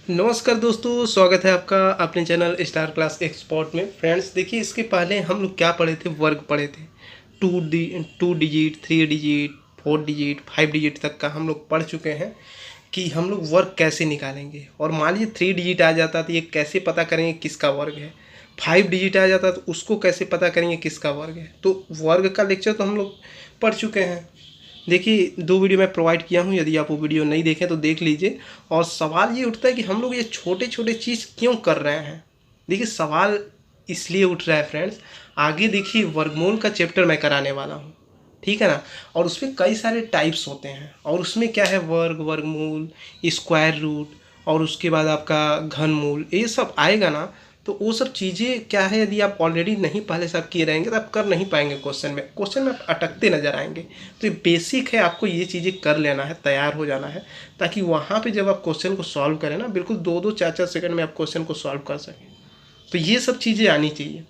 नमस्कार दोस्तों, स्वागत है आपका अपने चैनल स्टार क्लास एक्सपर्ट में। फ्रेंड्स देखिए, इसके पहले हम लोग क्या पढ़े थे, वर्ग पढ़े थे। 2 डिजिट, 3 डिजिट, 4 डिजिट, 5 डिजिट तक का हम लोग पढ़ चुके हैं कि हम लोग वर्ग कैसे निकालेंगे। और मान लीजिए 3 डिजिट आ जाता तो ये कैसे पता करेंगे किसका वर्ग है। 5 डिजिट आ जाता तो उसको कैसे पता करेंगे किसका वर्ग है। तो वर्ग का लेक्चर तो हम लोग पढ़ चुके हैं। देखिए, 2 वीडियो मैं प्रोवाइड किया हूँ, यदि आप वो वीडियो नहीं देखें तो देख लीजिए। और सवाल ये उठता है कि हम लोग ये छोटे छोटे चीज़ क्यों कर रहे हैं। देखिए, सवाल इसलिए उठ रहा है फ्रेंड्स, आगे देखिए वर्गमूल का चैप्टर मैं कराने वाला हूँ, ठीक है ना। और उसमें कई सारे टाइप्स होते हैं, और उसमें क्या है, वर्ग, वर्गमूल, स्क्वायर रूट, और उसके बाद आपका घनमूल, ये सब आएगा ना। तो वो सब चीज़ें क्या है, यदि आप ऑलरेडी नहीं पहले से आप किए रहेंगे तो आप कर नहीं पाएंगे। क्वेश्चन में आप अटकते नजर आएंगे। तो ये बेसिक है, आपको ये चीज़ें कर लेना है, तैयार हो जाना है, ताकि वहाँ पे जब आप क्वेश्चन को सॉल्व करें ना, बिल्कुल 2-2, 4-4 सेकंड में आप क्वेश्चन को सॉल्व कर सकें। तो ये सब चीज़ें आनी चाहिए।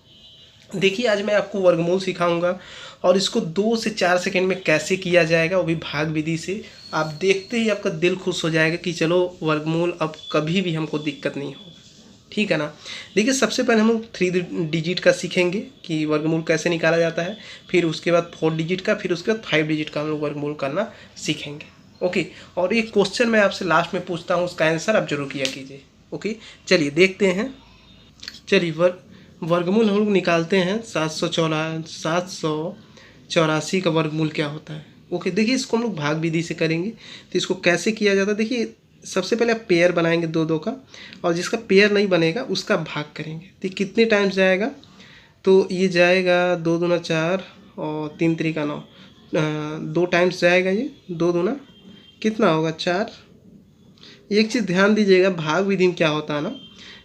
देखिए, आज मैं आपको वर्गमूल सिखाऊंगा, और इसको 2 से 4 सेकंड में कैसे किया जाएगा, वो भी भाग विधि से। आप देखते ही आपका दिल खुश हो जाएगा कि चलो वर्गमूल अब कभी भी हमको दिक्कत नहीं होगा, ठीक है ना। देखिए, सबसे पहले हम लोग 3 डिजिट का सीखेंगे कि वर्गमूल कैसे निकाला जाता है। फिर उसके बाद 4 डिजिट का, फिर उसके बाद 5 डिजिट का हम लोग वर्गमूल करना सीखेंगे। ओके। और एक क्वेश्चन मैं आपसे लास्ट में पूछता हूँ, उसका आंसर आप जरूर किया कीजिए। ओके, चलिए देखते हैं। चलिए, वर्गमूल हम लोग निकालते हैं। 784 का वर्गमूल क्या होता है। ओके, देखिए इसको हम लोग भाग विधि से करेंगे। तो इसको कैसे किया जाता है, देखिए सबसे पहले आप पेयर बनाएंगे 2-2 का, और जिसका पेयर नहीं बनेगा उसका भाग करेंगे। तो कितने टाइम्स जाएगा, तो ये जाएगा 2 दूना 4 और 3 त्रिका 9, 2 टाइम्स जाएगा। ये 2 दूना कितना होगा, 4। एक चीज़ ध्यान दीजिएगा, भाग विधि में क्या होता है ना,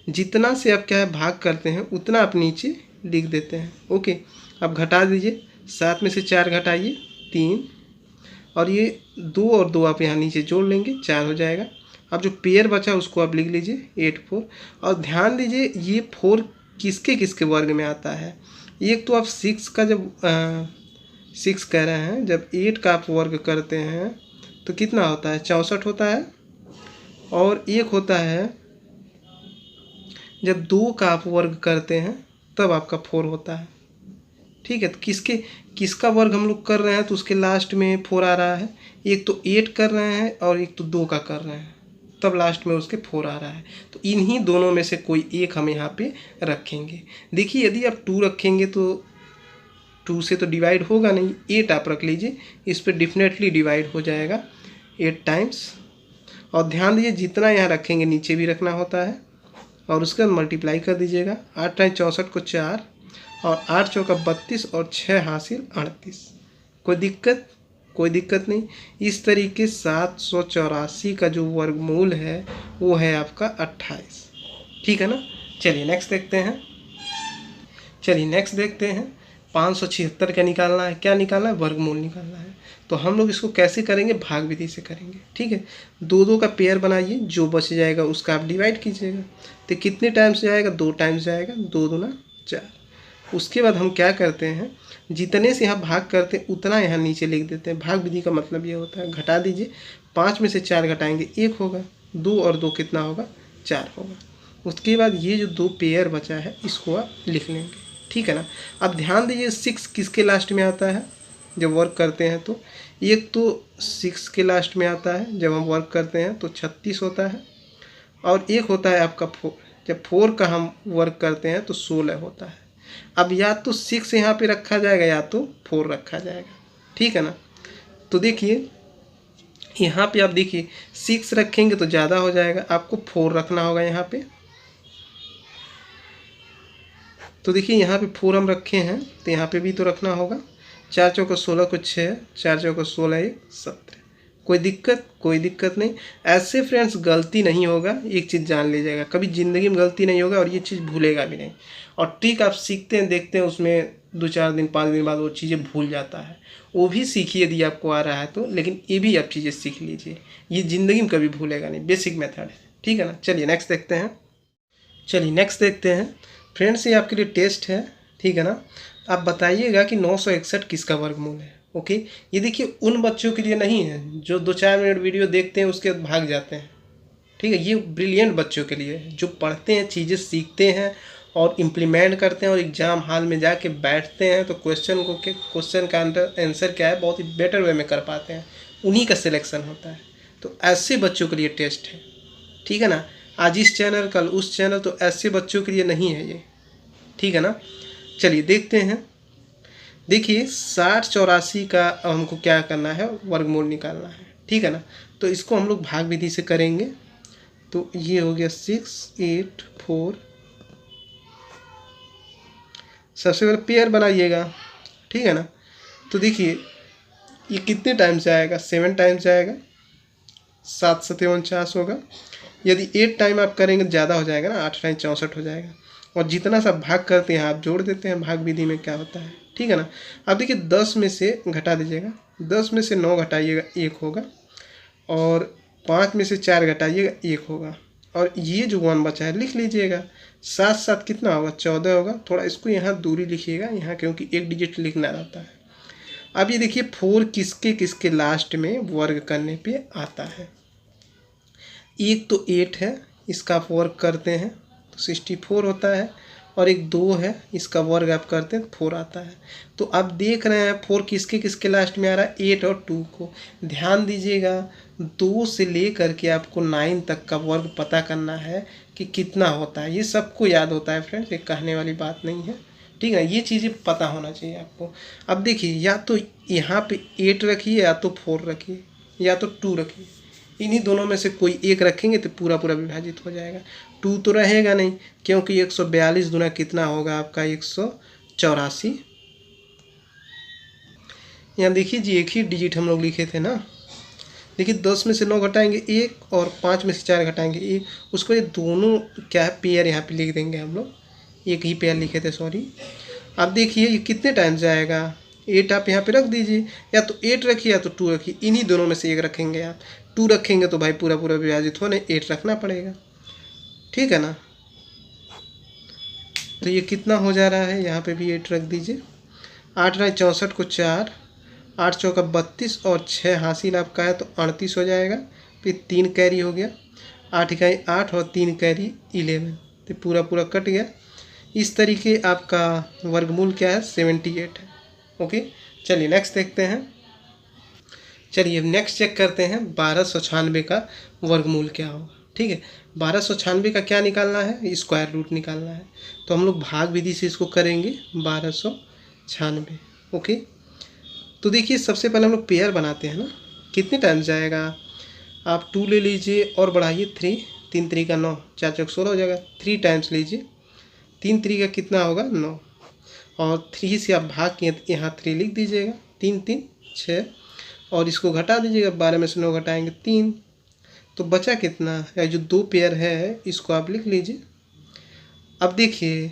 जितना से आप क्या है भाग करते हैं उतना आप नीचे लिख देते हैं। ओके, अब घटा दीजिए, 7 में से 4 घटाइए 3, और ये 2 और 2 आप यहाँ नीचे जोड़ लेंगे, 4 हो जाएगा। अब जो पेयर बचा उसको आप लिख लीजिए 8 4। और ध्यान दीजिए, ये 4 किसके किसके वर्ग में आता है। एक तो आप 6 का जब 6 कह रहे हैं, जब 8 का आप वर्ग करते हैं तो कितना होता है, 64 होता है। और एक होता है जब 2 का आप वर्ग करते हैं तब आपका 4 होता है, ठीक है। तो किसका वर्ग हम लोग कर रहे हैं तो उसके लास्ट में 4 आ रहा है। एक तो 8 कर रहे हैं और एक तो 2 का कर रहे हैं, तब लास्ट में उसके 4 आ रहा है। तो इन्हीं दोनों में से कोई एक हम यहाँ पे रखेंगे। देखिए, यदि आप 2 रखेंगे तो 2 से तो डिवाइड होगा नहीं, 8 आप रख लीजिए, इस पर डेफिनेटली डिवाइड हो जाएगा 8 टाइम्स। और ध्यान दीजिए, जितना यहाँ रखेंगे नीचे भी रखना होता है, और उसके बाद मल्टीप्लाई कर दीजिएगा। 8 टाइम 64 को 4, और 8 चौका 32, और 6 हासिल 38। कोई दिक्कत, कोई दिक्कत नहीं। इस तरीके 784 का जो वर्गमूल है वो है आपका 28, ठीक है ना। चलिए नेक्स्ट देखते हैं। 576 का निकालना है। क्या निकालना है, वर्गमूल निकालना है। तो हम लोग इसको कैसे करेंगे, भाग विधि से करेंगे, ठीक है। 2-2 का पेयर बनाइए, जो बच जाएगा उसका आप डिवाइड कीजिएगा। तो कितने टाइम्स जाएगा, 2 टाइम्स जाएगा, 2 दूना 4। उसके बाद हम क्या करते हैं, जितने से यहाँ भाग करते हैं उतना यहाँ नीचे लिख देते हैं। भाग विधि का मतलब ये होता है, घटा दीजिए, 5 में से 4 घटाएंगे 1 होगा, 2 और 2 कितना होगा, 4 होगा। उसके बाद ये जो 2 पेयर बचा है इसको आप लिख लेंगे, ठीक है ना। अब ध्यान दीजिए, 6 किसके लास्ट में आता है जब वर्क करते हैं तो, एक तो 6 के लास्ट में आता है जब हम वर्क करते हैं तो 36 होता है। और एक होता है आपका 4, जब 4 का हम वर्क करते हैं तो 16 होता है। अब या तो 6 यहाँ पे रखा जाएगा या तो 4 रखा जाएगा, ठीक है ना। तो देखिए यहाँ पे आप देखिए 6 रखेंगे तो ज़्यादा हो जाएगा, आपको 4 रखना होगा यहाँ पे। तो देखिए यहाँ पे 4 हम रखे हैं तो यहाँ पे भी तो रखना होगा। 4 चौका 16 को 6, 4 चौका 16 1 17। कोई दिक्कत, कोई दिक्कत नहीं। ऐसे फ्रेंड्स गलती नहीं होगा, एक चीज़ जान लीजिएगा, कभी ज़िंदगी में गलती नहीं होगा, और ये चीज़ भूलेगा भी नहीं। और ट्रिक आप सीखते हैं, देखते हैं, उसमें 2-4 दिन 5 दिन बाद वो चीज़ें भूल जाता है। वो भी सीखिए यदि आपको आ रहा है तो, लेकिन ये भी आप चीज़ें सीख लीजिए, ये ज़िंदगी में कभी भूलेगा नहीं। बेसिक मेथड है, ठीक है ना। चलिए नेक्स्ट देखते हैं। फ्रेंड्स, ये आपके लिए टेस्ट है, ठीक है ना। आप बताइएगा कि 961 किसका वर्गमूल है। ओके, ये देखिए उन बच्चों के लिए नहीं है जो 2-4 मिनट वीडियो देखते हैं उसके बाद भाग जाते हैं, ठीक है, ये ब्रिलियंट बच्चों के लिए है जो पढ़ते हैं, चीज़ें सीखते हैं और इम्प्लीमेंट करते हैं और एग्ज़ाम हॉल में जाके बैठते हैं तो क्वेश्चन का आंसर क्या है बहुत ही बेटर वे में कर पाते हैं, उन्हीं का सिलेक्शन होता है। तो ऐसे बच्चों के लिए टेस्ट है, ठीक है ना। आज इस चैनल कल उस चैनल, तो ऐसे बच्चों के लिए नहीं है ये, ठीक है ना। चलिए देखते हैं। देखिए 60 84 का हमको क्या करना है, वर्गमूल निकालना है, ठीक है ना। तो इसको हम लोग भाग विधि से करेंगे। तो ये हो गया 6 8 4। सबसे पहले पेयर बनाइएगा, ठीक है ना। तो देखिए ये कितने टाइम से आएगा, 7 टाइम से आएगा, 7 7 49 होगा। यदि 8 टाइम आप करेंगे ज़्यादा हो जाएगा ना, 8 टाइम 64 हो जाएगा। और जितना सा भाग करते हैं आप जोड़ देते हैं, भाग विधि में क्या होता है, ठीक है ना। अब देखिए 10 में से घटा दीजिएगा, 10 में से 9 घटाइएगा 1 होगा, और 5 में से 4 घटाइएगा 1 होगा, और ये जो 1 बचा है लिख लीजिएगा। 7 7 कितना होगा, 14 होगा। थोड़ा इसको यहाँ दूरी लिखिएगा यहाँ, क्योंकि एक डिजिट लिखना रहता है। अब ये देखिए 4 किसके किसके लास्ट में वर्ग करने पे आता है। एक तो 8 है, इसका आप वर्ग करते हैं तो 64 होता है, और एक 2 है, इसका वर्ग आप करते हैं तो 4 आता है। तो आप देख रहे हैं 4 किसके किसके लास्ट में आ रहा है, 8 और 2 को। ध्यान दीजिएगा 2 से लेकर के आपको 9 तक का वर्ग पता करना है कि कितना होता है। ये सबको याद होता है फ्रेंड्स, ये कहने वाली बात नहीं है, ठीक है। ये चीज़ें पता होना चाहिए आपको। अब देखिए या तो यहाँ पे 8 रखिए, या तो 4 रखिए, या तो 2 रखिए। इन्हीं दोनों में से कोई एक रखेंगे तो पूरा पूरा विभाजित हो जाएगा। 2 तो रहेगा नहीं, क्योंकि 142 गुना कितना होगा आपका 184। यहाँ देखिए जी एक ही डिजिट हम लोग लिखे थे ना। देखिए 10 में से 9 घटाएंगे 1, और 5 में से 4 घटाएंगे 1। उसको ये दोनों क्या है, पेयर यहाँ पे लिख देंगे हम लोग, एक ही पेयर लिखे थे, सॉरी। अब देखिए ये कितने टाइम से आएगा, 8 आप यहाँ पे रख दीजिए, या तो 8 रखिए या तो 2 रखिए, इन्हीं दोनों में से एक रखेंगे आप। 2 रखेंगे तो भाई पूरा पूरा विभाजित होने 8 रखना पड़ेगा, ठीक है ना। तो ये कितना हो जा रहा है, यहाँ पे भी 8 रख दीजिए। 8 9 64 को 4, 8 चौका 32, और 6 हासिल आपका है तो 38 हो जाएगा। फिर 3 कैरी हो गया, 8 इकाई 8 और 3 कैरी 11, तो पूरा पूरा कट गया। इस तरीके आपका वर्गमूल क्या है, 78 है। ओके, चलिए नेक्स्ट देखते हैं। चलिए नेक्स्ट चेक करते हैं 1296 का वर्गमूल क्या होगा, ठीक है। 1296 का क्या निकालना है, स्क्वायर रूट निकालना है। तो हम लोग भाग विधि से इसको करेंगे 1296। ओके, तो देखिए सबसे पहले हम लोग पेयर बनाते हैं ना। कितने टाइम जाएगा, आप 2 ले लीजिए और बढ़ाइए 3, 3 3 का 9, 4 चौक 16 हो जाएगा। 3 टाइम्स लीजिए, 3 3 का कितना होगा 9, और 3 से आप भाग किए तो यहाँ 3 लिख दीजिएगा। 3 3 6, और इसको घटा दीजिएगा, 12 में से 9 घटाएंगे 3, तो बचा कितना, या जो 2 पेयर है इसको आप लिख लीजिए। अब देखिए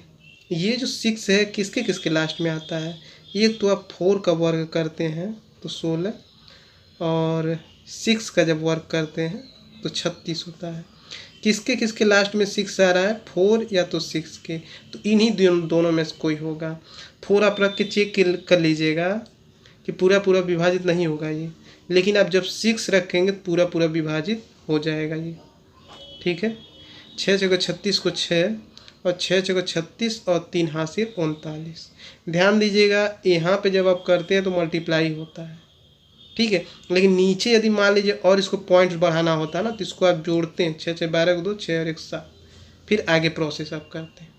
ये जो 6 है किसके किसके लास्ट में आता है। एक तो आप 4 का वर्ग करते हैं तो 16, और 6 का जब वर्ग करते हैं तो 36 होता है। किसके किसके लास्ट में 6 आ रहा है, 4 या तो 6 के, तो इन्हीं दोनों में से कोई होगा। 4 आप रख के चेक कर लीजिएगा कि पूरा पूरा विभाजित नहीं होगा ये, लेकिन आप जब 6 रखेंगे तो पूरा पूरा विभाजित हो जाएगा ये, ठीक है। 6 चौका 36 को 6, और 6 चौका 36, और 3 हासिल 39। ध्यान दीजिएगा यहाँ पे जब आप करते हैं तो मल्टीप्लाई होता है, ठीक है। लेकिन नीचे यदि मान लीजिए और इसको पॉइंट्स बढ़ाना होता है ना, तो इसको आप जोड़ते हैं, 6 6 12 को 2, 6 और 1 7, फिर आगे प्रोसेस आप करते हैं,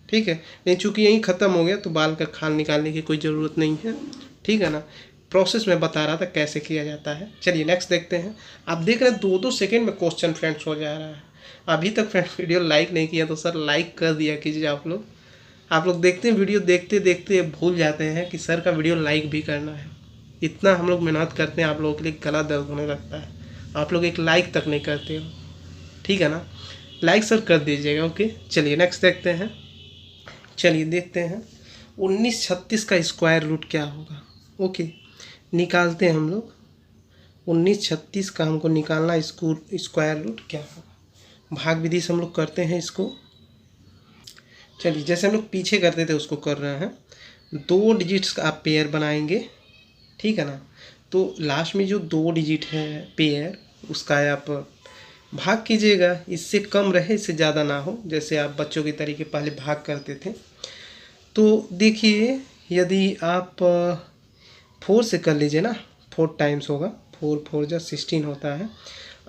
ठीक है। लेकिन चूँकि यहीं ख़त्म हो गया तो बाल का खाल निकालने की कोई ज़रूरत नहीं है, ठीक है ना। प्रोसेस में बता रहा था कैसे किया जाता है। चलिए नेक्स्ट देखते हैं। आप देख रहे हैं 2-2 सेकेंड में क्वेश्चन फ्रेंड्स हो जा रहा है। अभी तक फ्रेंड्स वीडियो लाइक नहीं किया तो सर लाइक कर दिया कीजिए। आप लोग देखते हैं, वीडियो देखते देखते भूल जाते हैं कि सर का वीडियो लाइक भी करना है। इतना हम लोग मेहनत करते हैं आप लोगों के लिए, गला दर्द होने लगता है। आप लोग एक लाइक तक नहीं करते हो, ठीक है ना। लाइक सर कर दीजिएगा। ओके, चलिए नेक्स्ट देखते हैं। चलिए देखते हैं 1936 का स्क्वायर रूट क्या होगा। ओके, निकालते हैं हम लोग। 1936 का हमको निकालना स्क्वायर रूट क्या होगा। भाग विधि से हम लोग करते हैं इसको। चलिए जैसे हम लोग पीछे करते थे उसको कर रहे हैं। 2 डिजिट्स का आप पेयर बनाएंगे, ठीक है ना। तो लास्ट में जो 2 डिजिट है पेयर, उसका आप भाग कीजिएगा, इससे कम रहे, इससे ज़्यादा ना हो, जैसे आप बच्चों की तरीके पहले भाग करते थे। तो देखिए यदि आप 4 से कर लीजिए ना, 4 टाइम्स होगा, 4 4 जा 16 होता है।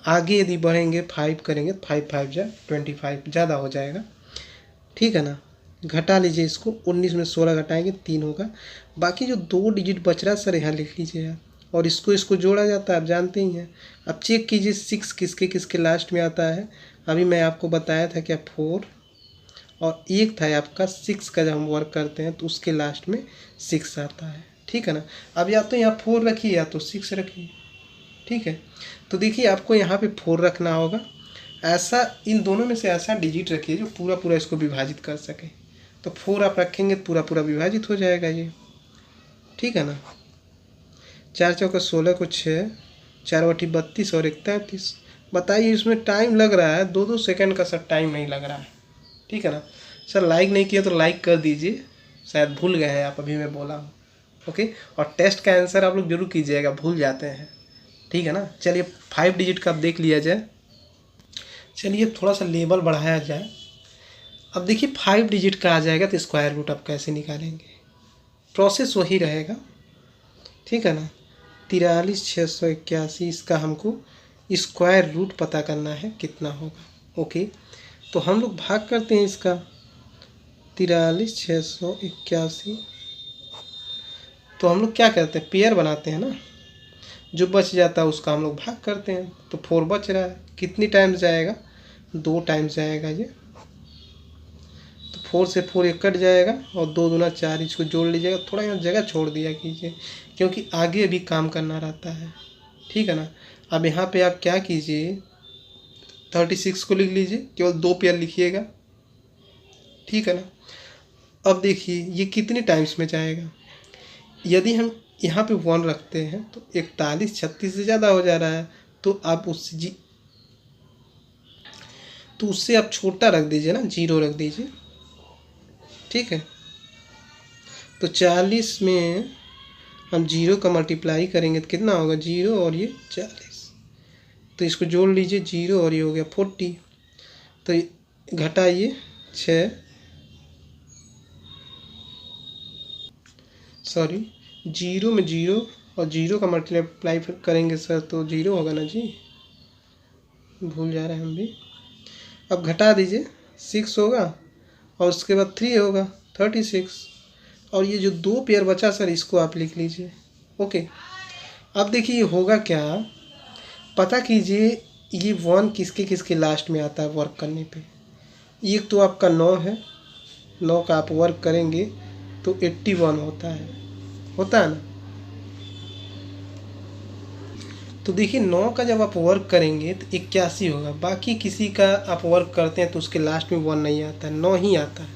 आगे यदि बढ़ेंगे 5 करेंगे, 5 5 जा 25 ज़्यादा हो जाएगा, ठीक है ना। घटा लीजिए इसको, 19 में 16 घटाएंगे 3 होगा। बाकी जो 2 डिजिट बच रहा है सर यहाँ लिख लीजिए आप, और इसको जोड़ा जाता है, आप जानते ही हैं। अब चेक कीजिए 6 किसके किसके लास्ट में आता है। अभी मैं आपको बताया था क्या 4, और एक था आपका 6 का, जब हम वर्क करते हैं तो उसके लास्ट में 6 आता है, ठीक है ना। अब या तो यहाँ 4 रखिए या तो 6 रखिए, ठीक है। तो देखिए आपको यहाँ पे 4 रखना होगा, ऐसा इन दोनों में से ऐसा डिजिट रखिए जो पूरा पूरा इसको विभाजित कर सके। तो 4 आप रखेंगे पूरा पूरा विभाजित हो जाएगा ये, ठीक है ना। 4 चौका 16 को 6, 4 बटी 32 और 1 33। बताइए इसमें टाइम लग रहा है 2 2 सेकंड का सर, टाइम नहीं लग रहा है, ठीक है ना। सर लाइक नहीं किया तो लाइक कर दीजिए, शायद भूल गए हैं आप, अभी मैं बोला हूँ, ओके। और टेस्ट का आंसर आप लोग जरूर कीजिएगा, भूल जाते हैं, ठीक है ना। चलिए 5 डिजिट का अब देख लिया जाए। चलिए थोड़ा सा लेवल बढ़ाया जाए। अब देखिए 5 डिजिट का आ जाएगा तो स्क्वायर रूट आप कैसे निकालेंगे, प्रोसेस वही रहेगा, ठीक है ना। 43,681, इसका हमको स्क्वायर रूट पता करना है कितना होगा, ओके। तो हम लोग भाग करते हैं इसका 43,681। तो हम लोग क्या करते हैं, पेयर बनाते हैं ना, जो बच जाता है उसका हम लोग भाग करते हैं। तो 4 बच रहा है, कितनी टाइम्स जाएगा, 2 टाइम्स जाएगा ये। तो 4 से 4 एक कट जाएगा, और 2 दूना 4, इसको जोड़ लीजिएगा। थोड़ा यहाँ जगह छोड़ दिया कीजिए क्योंकि आगे भी काम करना रहता है, ठीक है ना। अब यहाँ पे आप क्या कीजिए, 36 को लिख लीजिए, केवल 2 पेयर लिखिएगा, ठीक है ना। अब देखिए ये कितने टाइम्स में जाएगा, यदि हम यहाँ पे 1 रखते हैं तो 41 36 से ज़्यादा हो जा रहा है, तो आप उससे आप छोटा रख दीजिए ना, 0 रख दीजिए, ठीक है। तो 40 में हम 0 का मल्टीप्लाई करेंगे तो कितना होगा, 0 और ये 40, तो इसको जोड़ लीजिए, 0 और ये हो गया 40। तो घटाइए 6, सॉरी 0 में 0 और 0 का मल्टीप्लाई करेंगे सर तो 0 होगा ना जी, भूल जा रहे हैं हम भी। अब घटा दीजिए, 6 होगा और उसके बाद 3 होगा, 36। और ये जो 2 पेयर बचा सर इसको आप लिख लीजिए, ओके। अब देखिए ये होगा क्या, पता कीजिए ये 1 किसके किसके लास्ट में आता है वर्क करने पे। एक तो आपका 9 है, 9 का आप वर्क करेंगे तो 81 होता है ना। तो देखिए 9 का जब आप वर्क करेंगे तो 81 होगा। बाकी किसी का आप वर्क करते हैं तो उसके लास्ट में 1 नहीं आता है, 9 ही आता है।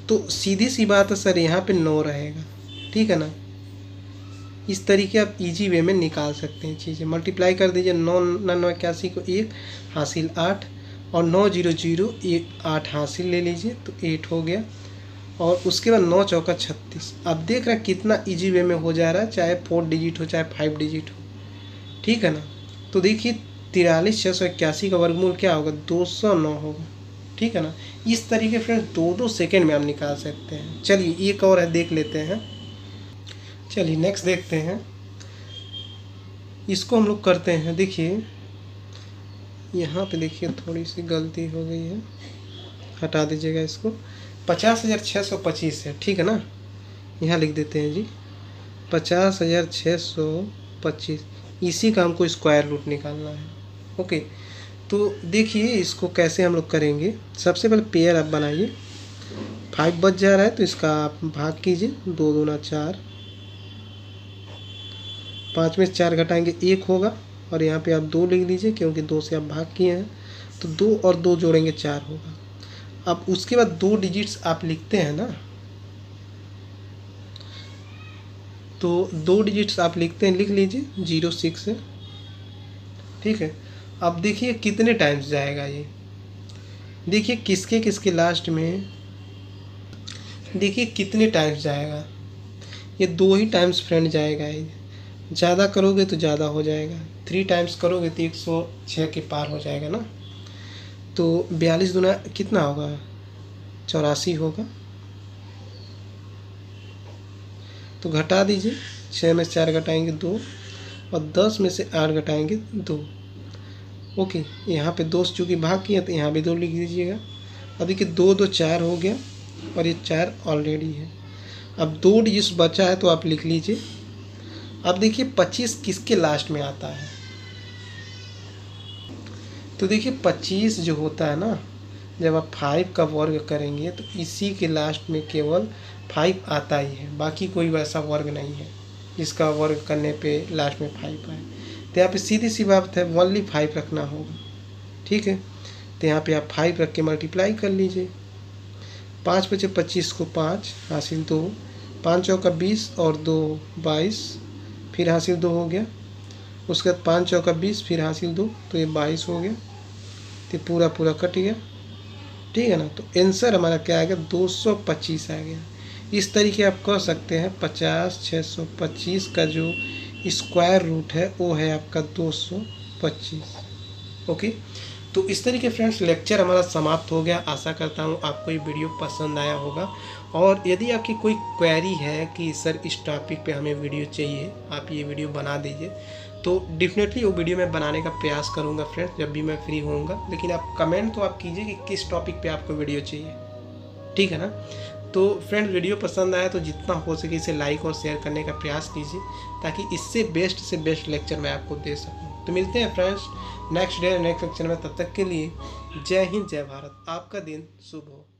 तो सीधी सी बात है सर, यहाँ पे 9 रहेगा, ठीक है ना। इस तरीके आप इजी वे में निकाल सकते हैं चीज़ें। मल्टीप्लाई कर दीजिए, 9 9 81 को 1 हासिल 8, और 9 0 0 8 हासिल ले लीजिए तो 8 हो गया। और उसके बाद 9 चौका 36। आप देख रहे हैं कितना इजी वे में हो जा रहा है, चाहे 4 डिजिट हो चाहे 5 डिजिट हो, ठीक है ना। तो देखिए 43,681 का वर्गमूल क्या होगा, 209 होगा, ठीक है ना। इस तरीके फ्रेंड्स 2 सेकेंड में आप निकाल सकते हैं। चलिए एक और है, देख लेते हैं। चलिए नेक्स्ट देखते हैं, इसको हम लोग करते हैं। देखिए यहाँ पे देखिए थोड़ी सी गलती हो गई है, हटा दीजिएगा इसको। 50,625 है, ठीक है ना। यहाँ लिख देते हैं जी 50,625, इसी का हमको स्क्वायर रूट निकालना है, ओके। तो देखिए इसको कैसे हम लोग करेंगे। सबसे पहले पेयर आप बनाइए, 5 बच जा रहा है तो इसका आप भाग कीजिए, 2 दूना 4, 5 में 4 घटाएंगे 1 होगा, और यहाँ पे आप 2 लिख लीजिए क्योंकि 2 से आप भाग किए हैं। तो 2 और 2 जोड़ेंगे 4 होगा। अब उसके बाद 2 डिजिट्स आप लिखते हैं ना, तो 2 डिजिट्स आप लिखते हैं, लिख लीजिए 06 है, ठीक है। अब देखिए कितने टाइम्स जाएगा ये, देखिए किसके किसके लास्ट में, देखिए कितने टाइम्स जाएगा, ये 2 ही टाइम्स फ्रेंड जाएगा। ये ज़्यादा करोगे तो ज़्यादा हो जाएगा, 3 टाइम्स करोगे तो 106 के पार हो जाएगा ना। तो 42 दूना कितना होगा, 84 होगा। तो घटा दीजिए, 6 में से 4 घटाएंगे 2 और 10 में से 8 घटाएंगे 2। ओके, यहाँ पे 2 से चूँकि भाग किया तो यहाँ भी 2 लिख दीजिएगा। अब देखिए 2 2 4 हो गया और ये 4 ऑलरेडी है। अब 2 डिजिट्स बचा है तो आप लिख लीजिए। अब देखिए 25 किसके लास्ट में आता है, तो देखिए 25 जो होता है ना, जब आप 5 का वर्ग करेंगे तो इसी के लास्ट में केवल 5 आता ही है, बाकी कोई वैसा वर्ग नहीं है जिसका वर्ग करने पे लास्ट में 5 आए। तो यहाँ पे सीधी सी बात है, ओनली 5 रखना होगा। ठीक है, तो यहाँ पे आप 5 रख के मल्टीप्लाई कर लीजिए। 5 बचे 25 को 5 हासिल 2, 5 चौका 20 और 2 22, फिर हासिल 2 हो गया। उसके बाद 5 चौका 20 फिर हासिल 2, तो ये 22 हो गया। तो पूरा पूरा कट गया। ठीक है ना, तो आंसर हमारा क्या आ गया, 225 आ गया। इस तरीके आप कह सकते हैं 50 625 का जो स्क्वायर रूट है वो है आपका 225। ओके, तो इस तरीके फ्रेंड्स लेक्चर हमारा समाप्त हो गया। आशा करता हूँ आपको ये वीडियो पसंद आया होगा। और यदि आपकी कोई क्वेरी है कि सर इस टॉपिक पे हमें वीडियो चाहिए, आप ये वीडियो बना दीजिए, तो डेफिनेटली वो वीडियो मैं बनाने का प्रयास करूँगा फ्रेंड्स, जब भी मैं फ्री होऊंगा। लेकिन आप कमेंट तो आप कीजिए कि किस टॉपिक पे आपको वीडियो चाहिए। ठीक है ना, तो फ्रेंड्स वीडियो पसंद आया तो जितना हो सके इसे लाइक और शेयर करने का प्रयास कीजिए, ताकि इससे बेस्ट लेक्चर मैं आपको दे सकूँ। तो मिलते हैं friends next day next lecture में। तब तक के लिए जय हिंद जय भारत, आपका दिन शुभ हो।